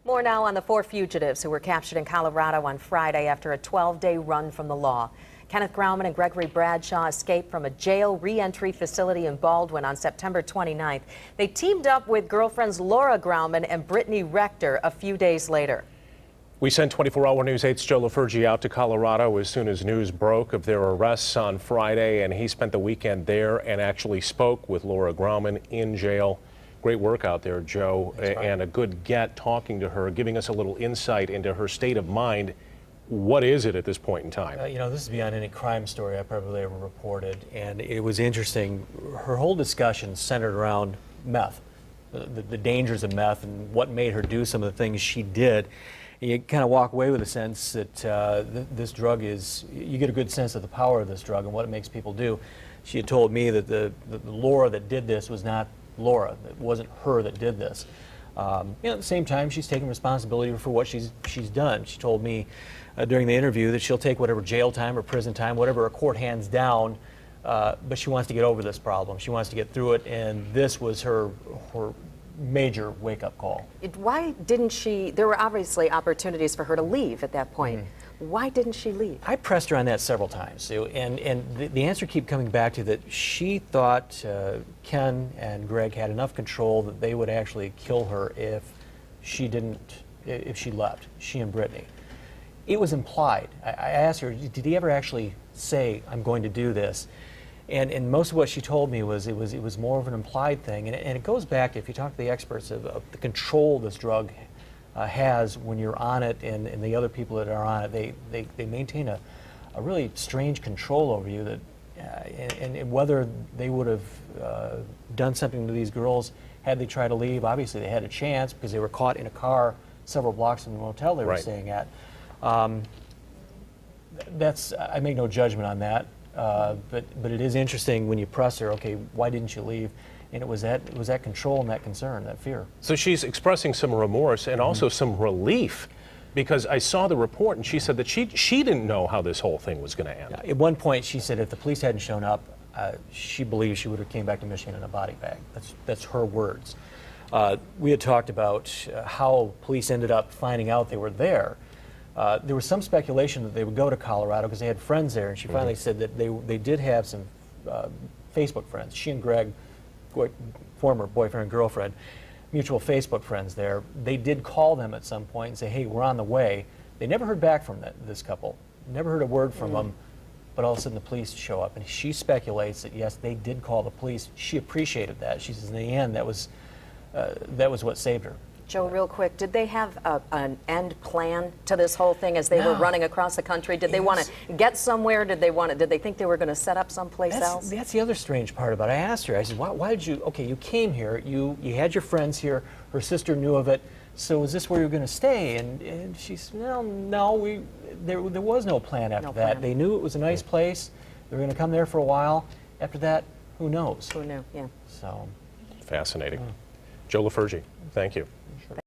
More now on the 4 fugitives who were captured in Colorado on Friday after a 12-day run from the law. Kenneth Grauman and Gregory Bradshaw escaped from a jail re-entry facility in Baldwin on September 29th. They teamed up with girlfriends Laura Grauman and Brittany Rector a few days later. We sent 24-hour News 8's Joe LaFurgey out to Colorado as soon as news broke of their arrests on Friday, and he spent the weekend there and actually spoke with Laura Grauman in jail. Great work out there, Joe, and a good get talking to her, giving us a little insight into her state of mind. What is it at this point in time? You know, this is beyond any crime story I probably ever reported, and it was interesting. Her whole discussion centered around meth, the dangers of meth and what made her do some of the things she did. And you kind of walk away with a sense that this drug is, you get a good sense of the power of this drug and what it makes people do. She had told me that the Laura that did this was not Laura. It wasn't her that did this. You know, at the same time, she's taking responsibility for what she's done. She told me during the interview that she'll take whatever jail time or prison time, whatever a court hands down, but she wants to get over this problem. She wants to get through it, and this was her major wake-up call. Why didn't she? There were obviously opportunities for her to leave at that point. Why didn't she leave? I pressed her on that several times, Sue, and the answer kept coming back to that she thought Ken and Greg had enough control that they would actually kill her if she left, she and Brittany. It was implied. I asked her, did he ever actually say, I'm going to do this? And most of what she told me was it was more of an implied thing, and it goes back, if you talk to the experts, of the control this drug has when you're on it, and the other people that are on it, they maintain a really strange control over you, that and whether they would have done something to these girls had they tried to leave. Obviously they had a chance because they were caught in a car several blocks from the motel they were staying at. I make no judgment on that. But it is interesting when you press her, okay, why didn't you leave? And it was that control and that concern, that fear. So she's expressing some remorse and also some relief, because I saw the report and she said that she didn't know how this whole thing was going to end. At one point she said if the police hadn't shown up, she believes she would have came back to Michigan in a body bag. That's her words. We had talked about how police ended up finding out they were there. There was some speculation that they would go to Colorado because they had friends there, and she finally said that they did have some Facebook friends. She and Greg, former boyfriend and girlfriend, mutual Facebook friends there. They did call them at some point and say, hey, we're on the way. They never heard back from this couple, never heard a word from them, but all of a sudden the police show up, and she speculates that yes, they did call the police. She appreciated that. She says in the end that was what saved her. Joe, real quick, did they have an end plan to this whole thing as they were running across the country? Did they want to get somewhere? Did they think they were going to set up someplace else? That's the other strange part about it. I asked her, I said, why did you, okay, you came here, you had your friends here, her sister knew of it, so is this where you're going to stay? And she said, no, there was no plan after that. They knew it was a nice place. They were going to come there for a while. After that, who knows? Who knew, yeah. So. Fascinating. Joe LaFurgey, thank you.